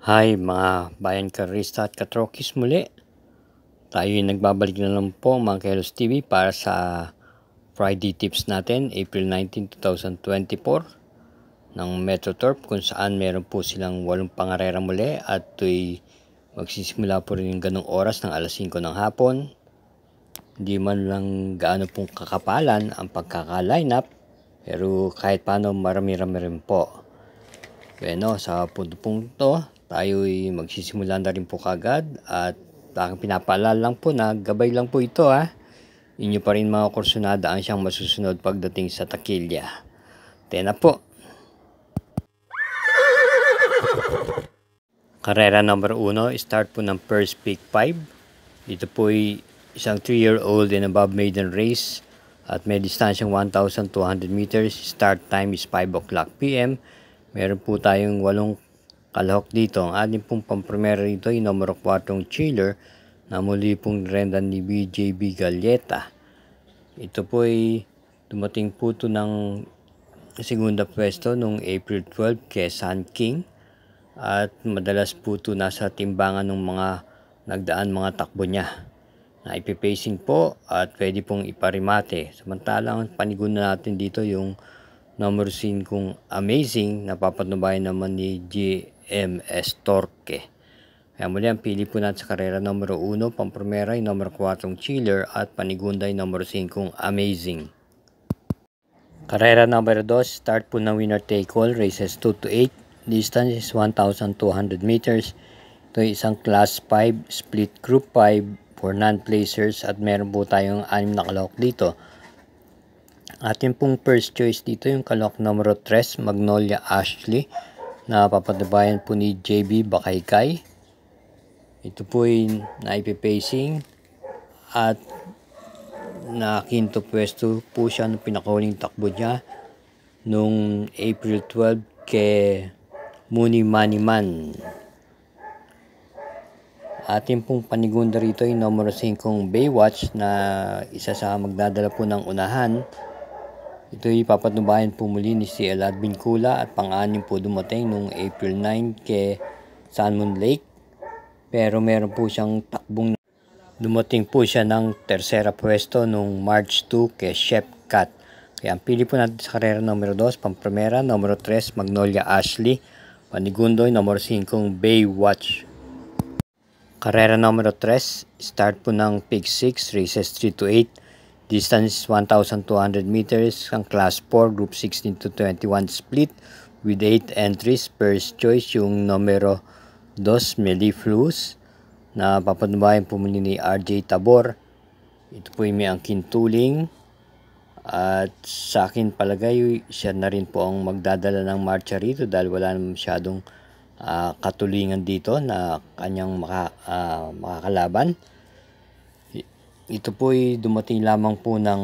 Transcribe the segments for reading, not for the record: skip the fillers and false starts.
Hi mga bayan karista at katrokis muli. Tayo nagbabalik na lang po mga Kelos TV para sa Friday tips natin, April 19, 2024 ng Metroturf, kung saan meron po silang 8 pangarera muli at ito'y magsisimula po rin yung ganong oras ng alas 5 ng hapon. Hindi man lang gaano pong kakapalan ang pagkaka-line up, pero kahit paano marami-rami rin po. Bueno, sa punto-punto, tayo'y magsisimula na rin po kagad at aking pinapaalala lang po na gabay lang po ito ha. Inyo pa rin mga kursunada ang siyang masusunod pagdating sa takilya. Tena po. Karera number 1, start po ng first pick 5. Ito po ay isang 3-year-old and above maiden race at may distansyang 1,200 meters. Start time is 5 o'clock p.m. Meron po tayong 8 kalahok dito. Ang ating pong pampremera rito ay numero 4 Chiller na muli pong rendan ni BJB Galleta. Ito po ay dumating po ito ng segunda pwesto noong April 12 kay Sun King at madalas po ito nasa timbangan ng mga nagdaan mga takbo niya na ipipacing po at pwede pong iparimate. Samantalang panigunan natin dito yung number 5 Amazing na papatnubayan naman ni GMS Torque. Kaya muli ang pili po natin sa karera numero 1, pampremera ay numero 4 Chiller at panigunda ay numero 5 Amazing. Karera numero 2, start po ng winner take all, races 2 to 8, distance is 1,200 meters. Ito ay isang class 5, split group 5 for non-placers at meron po tayong 6 na kalahok dito. Ating pong first choice dito yung kalahok numero 3, Magnolia Ashley na papatabayan po ni JB Bakaykay. Ito po ay naipipacing at na quinto pwesto po siya ng pinakahuling takbo niya noong April 12 kay Muni Maniman. Ating pong panigunda rito ay numero 5 Baywatch na isa sa magdadala po ng unahan. Ito ay papatnubayan po muli ni si Eladvin Kula at pang-anim po dumating noong April 9 kay Salmon Lake. Pero meron po siyang takbong dumating po siya ng tersera pwesto noong March 2 kay Chef Cat. Kaya ang pili po natin sa karera numero 2, pampremera, numero 3 Magnolia Ashley, panigundo numero 5 Baywatch. Karera numero 3, start po ng Pig 6, races 3 to 8. Distance 1,200 meters, ang class 4, group 16 to 21 split with 8 entries. First choice yung numero 2, Meliflus na papatnubayan po muli ni RJ Tabor. Ito po yung may angkin tuling at sa akin palagay siya na rin po ang magdadala ng marcha rito dahil wala naman masyadong katulingan dito na kanyang makakalaban. Ito po ay dumating lamang po ng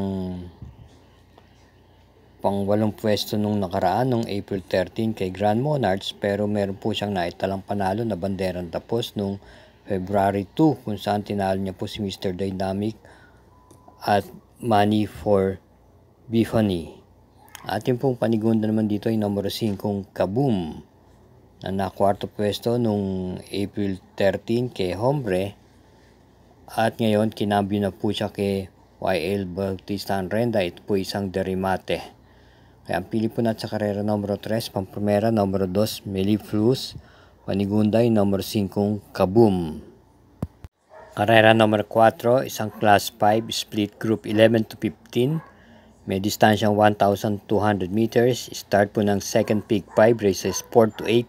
pang-8 pwesto nung nakaraan nung April 13 kay Grand Monarchs, pero meron po siyang naitalang panalo na banderang tapos nung February 2 kung saan tinalo niya po si Mr. Dynamic at Money for Biffany. Ating pong panigunda naman dito ay numero 5 Kaboom na nakwarto pwesto nung April 13 kay Hombre. At ngayon, kinambyo na po siya kay YL Bautista Renda. Ito po isang derimate. Kaya ang pili po natin sa karera numero 3, pampremera, numero 2, Meliflus, panigunday, numero 5, Kaboom. Karera numero 4, isang class 5, split group 11 to 15. May distansyang 1,200 meters. Start po ng second pick 5, races 4 to 8.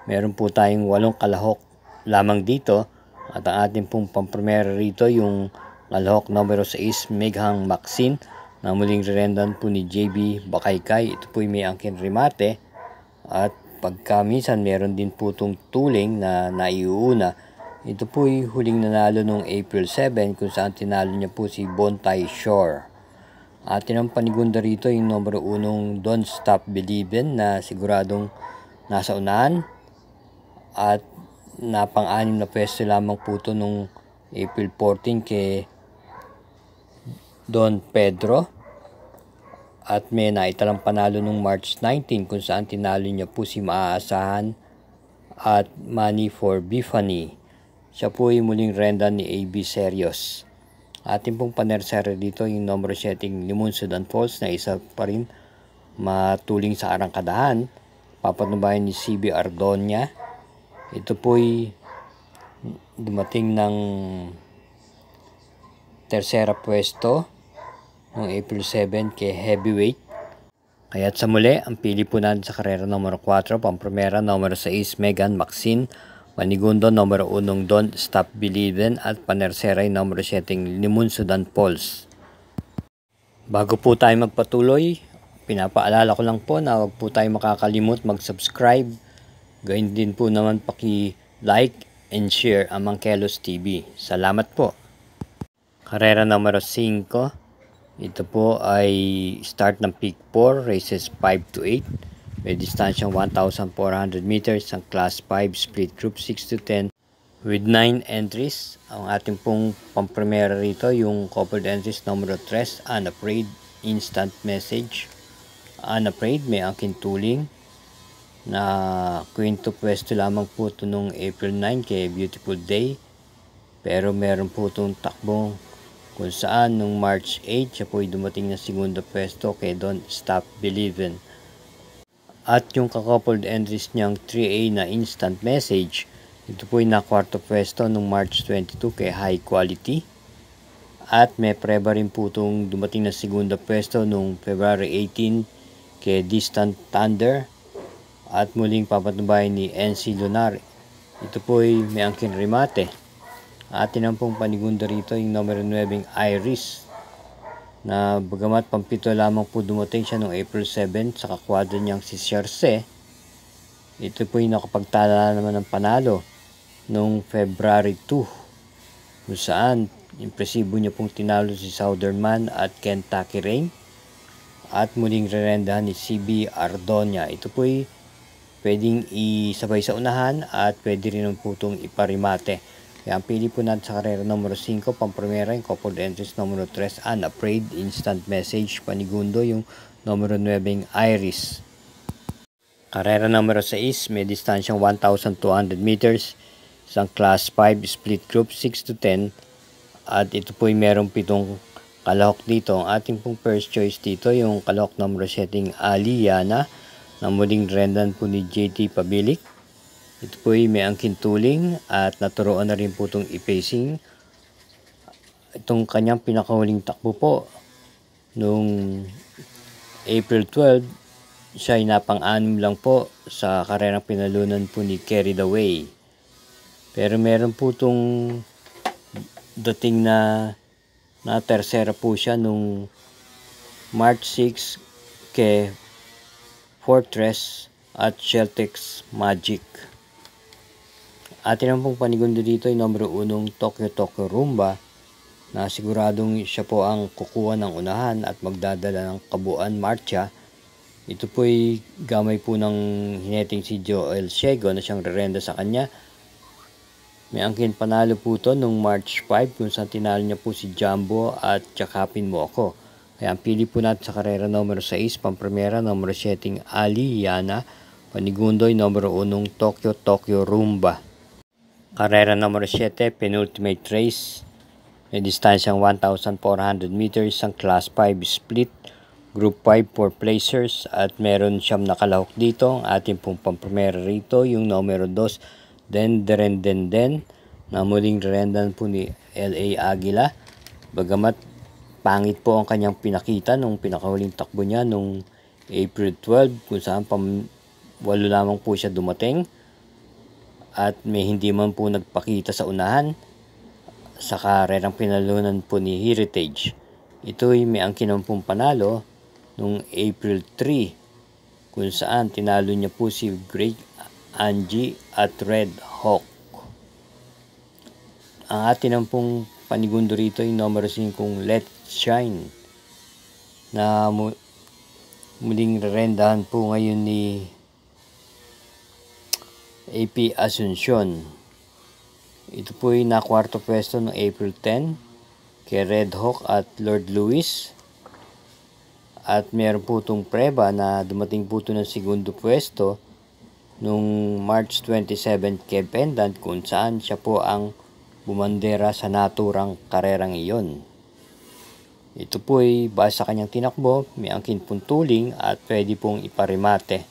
Meron po tayong 8 kalahok lamang dito. At ang ating pong pampremera rito yung kalahok numero 6 Meghang Maxine na muling rerendan po ni JB Bakaykay. Ito po may angkin remate at pagka minsan meron din po itong tuling na naiuuna. Ito po yung huling nanalo noong April 7 kung saan tinalo niya po si Bontay Shore. Atin ang panigunda rito yung numero 1 Don't Stop Believin' na siguradong nasa unahan at na pang-anim na pwesto lamang po ito nung April 14 kay Don Pedro at may naitalang panalo nung March 19 kung saan tinalo niya po si maaasahan at Money for Bifani. Siya po ay muling renda ni AB Serios. Ating pong panersero dito yung number setting Limon Sudan Falls na isa pa rin matuling sa arangkadahan. Papanubayan ni CB Ardonia. Ito po ay dumating ng tersera pwesto noong April 7 kay heavyweight. Kaya't sa muli, ang pili po natin sa karera numero 4, pampremera numero 6, Megan Maxine, panigundo numero 1, Don't Stop Believin', at panerseray numero 7, Limon Sudan Falls. Bago po tayo magpatuloy, pinapaalala ko lang po na huwag po tayo makakalimot mag-subscribe. Gayun din po naman paki-like and share ang Mangkelos TV. Salamat po. Karera numero 5. Ito po ay start ng peak 4, races 5 to 8. May distansyang 1,400 meters ang class 5 split group 6 to 10 with 9 entries. Ang ating pong pampremera rito yung coupled entries numero 3, Unafraid, instant message. Unafraid may angkin tuling na kwento pwesto lamang po ito noong April 9 kay Beautiful Day, pero meron po itong takbong kung saan nung March 8 siya po ay dumating na segundo pwesto kay Don't Stop Believin'. At yung coupled entries niyang 3A na instant message, ito po ay nakwarto pwesto nung March 22 kay High Quality. At may preba rin po itong dumating na segundo pwesto nung February 18 kay Distant Thunder. At muling papatubayan ni NC Lunar. Ito po ay may angkin remate. Atin ang pong panigundo rito yung numero 9 Iris, na bagamat pampito lamang po dumating siya noong April 7 sa kakwadro niyang si Sherse. Ito po yung nakapagtala naman ng panalo noong February 2, kung saan impresibo niya pong tinalo si Southern Man at Kentucky Rain, at muling rerendahan ni CB Ardonia. Ito po ay pwedeng isabay sa unahan at pwede rin po itong iparimate. Kaya ang pili po natin sa karera numero 5, pampremera yung coupled entries numero 3, Unafraid, instant message, panigundo yung numero 9 Iris. Karera numero 6, may distansyang 1,200 meters, isang class 5 split group 6 to 10, at ito po ay merong 7 kalahok dito. Ang ating pong first choice dito yung kalahok numero 7 Aliyana, na muling rendan po ni JT Pabilik. Ito po ay may angkin tuling at naturoan na rin po itong i-pacing. Itong kanyang pinakahuling takbo po noong April 12, siya ay napang-anim lang po sa karerang pinalunan po ni Carried Away. Pero meron po itong dating na tersera po siya noong March 6 kay Fortress at Celtics Magic. Atin ang pong panigundo dito ay numero 1 Tokyo Rumba, na siguradong siya po ang kukuha ng unahan at magdadala ng kabuuan marcha. Ito po ay gamay po ng hineting si Joel Ciego na siyang rerenda sa kanya. May angkin panalo po ito noong March 5 kung saan tinalo niya po si Jumbo at Tsakapin Mo Ako. Kaya ang pili po natin sa karera numero 6, pampremera numero 7 Aliyana, panigundo ay numero 1 Tokyo Rumba. Karera numero 7, penultimate race. May distansyang 1,400 meters, ang class 5 split, group 5 for placers, at meron siyam na kalahok dito. Ang ating pong pampremera rito, yung numero 2, Den, na muling rendan po ni LA Aguila. Bagamat pangit po ang kanyang pinakita nung pinakahuling takbo niya nung April 12, kung saan walo lamang po siya dumating. At may hindi man po nagpakita sa unahan sa karerang pinalunan po ni Heritage. Ito ay may angkin pong panalo noong April 3, kung saan tinalo niya po si Great Angie at Red Hawk. Ang atin pong panigundo rito ay numero 5 Let's Shine, na muling rerendahan po ngayon ni AP Asuncion. Ito po ay nakwarto pwesto noong April 10 kay Red Hawk at Lord Louis. At meron po itong preba na dumating po ito ng segundo pwesto nung March 27 kay Pendant, kung saan siya po ang bumandera sa naturang karerang iyon. Ito po ay base sa kanyang tinakbo, may angkin pong tuling at pwede pong iparimate.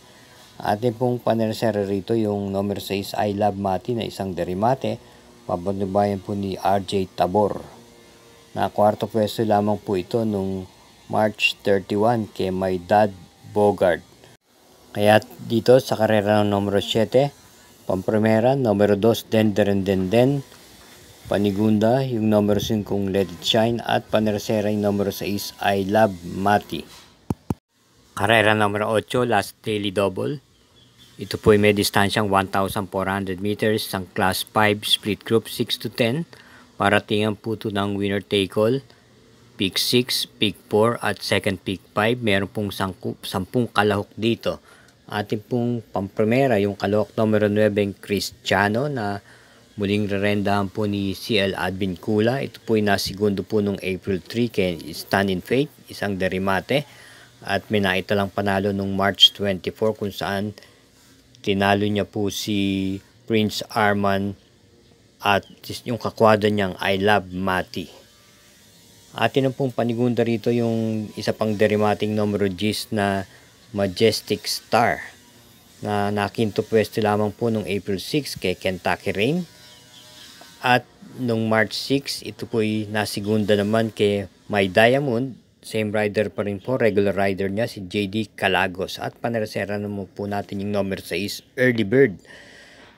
Atin pong panersera rito yung number 6 I Love Mati na isang derimate, papanubayan po ni RJ Tabor. Na kwarto pwesto lamang po ito nung March 31 kay My Dad Bogart. Kaya dito sa karera ng numero 7, pamprimera, numero 2 Den, panigunda yung numero 5 Let It Shine at panersera yung numero 6 I Love Mati. Karera numero 8, Last Daily Double. Ito po ay may distansyang 1,400 meters, isang class 5 split group 6 to 10. Paratingan po ito ng winner take all, pick 6, pick 4 at second pick 5. Meron pong 10 kalahok dito. Ating pong pamprimera yung kalahok numero 9 Cristiano na muling rerendahan po ni CL Advin Kula. Ito po ay nasigundo po nung April 3 kay Stand in Faith, isang derimate. At may naitalang panalo nung March 24 kung saan tinalo niya po si Prince Arman at yung kakwada niyang I Love Mati. Atin ang pong panigunda rito yung isa pang derimating numero 10 na Majestic Star na nakinto pwesto lamang po nung April 6 kay Kentucky Rain. At nung March 6, ito po ay nasigunda naman kay My Diamond. Same rider pa rin po, regular rider niya si JD Calagos. At panersera naman po natin yung number 6 Early Bird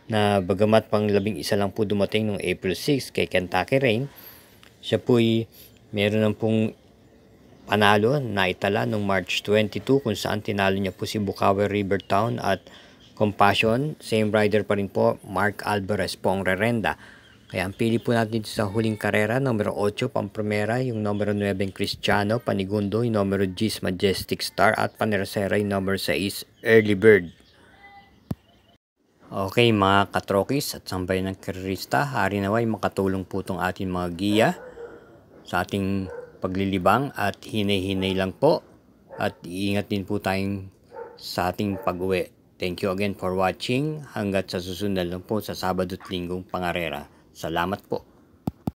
na bagamat pang 11 lang po dumating nung April 6 kay Kentucky Rain. Siya po ay meron ng pong panalo na itala nung March 22 kung saan tinalo niya po si Bukawi River Town at Compassion. Same rider pa rin po, Mark Alvarez po ang rerenda. Kaya ang pili po natin dito sa huling karera, numero 8, pamprimera, yung numero 9, Cristiano, panigundo, yung numero 10, Majestic Star, at panersera, yung numero 6, Early Bird. Okay mga katrokis at sambay ng karerista, hari naway makatulong po itong ating mga giya sa ating paglilibang at hinay-hinay lang po at iingat din po tayong sa ating pag-uwi. Thank you again for watching. Hanggat sa susunod lang po sa Sabado at Linggong pangarera. Salamat po.